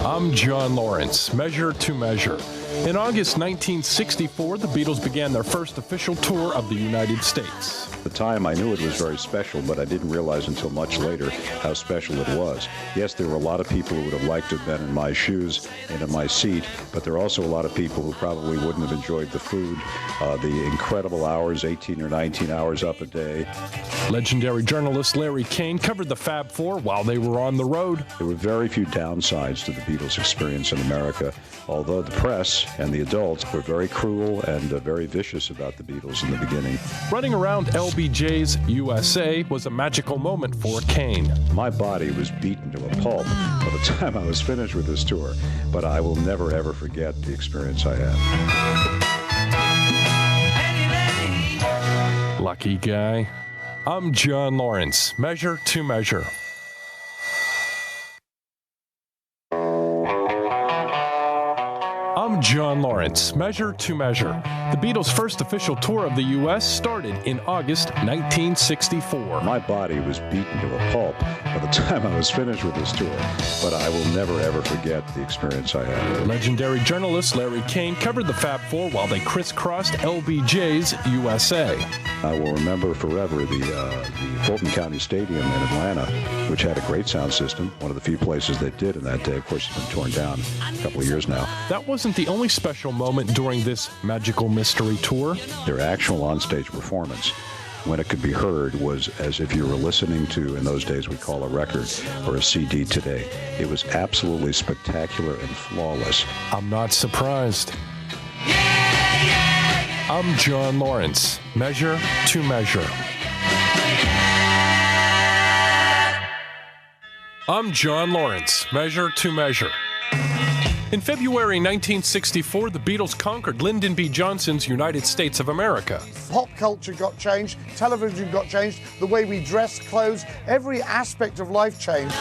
I'm John Lorinc, Measure to Measure. In August 1964, the Beatles began their first official tour of the United States. At the time, I knew it was very special, but I didn't realize until much later how special it was. Yes, there were a lot of people who would have liked to have been in my shoes and in my seat, but there are also a lot of people who probably wouldn't have enjoyed the food, the incredible hours, 18 or 19 hours up a day. Legendary journalist Larry Kane covered the Fab Four while they were on the road. There were very few downsides to the Beatles' experience in America, although the press and the adults were very cruel and very vicious about the Beatles in the beginning. Running around LBJ's USA was a magical moment for Kane. My body was beaten to a pulp by the time I was finished with this tour, but I will never, ever forget the experience I had. Lucky guy. I'm John Lorinc, Measure to Measure. I'm John Lorinc, Measure to Measure. The Beatles' first official tour of the U.S. started in August 1964. My body was beaten to a pulp by the time I was finished with this tour, but I will never, ever forget the experience I had. Legendary journalist Larry Kane covered the Fab Four while they crisscrossed LBJ's USA. I will remember forever the Fulton County Stadium in Atlanta, which had a great sound system, one of the few places that did in that day. Of course, it's been torn down a couple of years now. That wasn't the only special moment during this magical mystery tour. Their actual onstage performance, when it could be heard, was as if you were listening to, in those days we call a record, or a CD today. It was absolutely spectacular and flawless. I'm not surprised. I'm John Lorinc, Measure to Measure. I'm John Lorinc, Measure to Measure. In February 1964, the Beatles conquered Lyndon B. Johnson's United States of America. Pop culture got changed, television got changed, the way we dress, clothes, every aspect of life changed.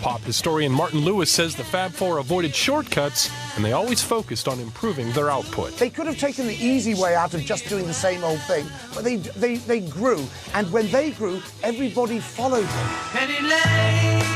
Pop historian Martin Lewis says the Fab Four avoided shortcuts and they always focused on improving their output. They could have taken the easy way out of just doing the same old thing, but they grew, and when they grew, everybody followed them.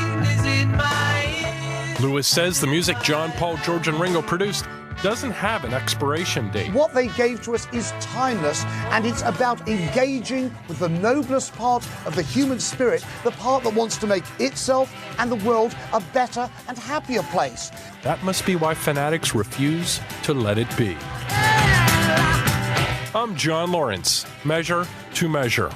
Lewis says the music John, Paul, George, and Ringo produced doesn't have an expiration date. What they gave to us is timeless, and it's about engaging with the noblest part of the human spirit, the part that wants to make itself and the world a better and happier place. That must be why fanatics refuse to let it be. I'm John Lorinc, Measure to Measure.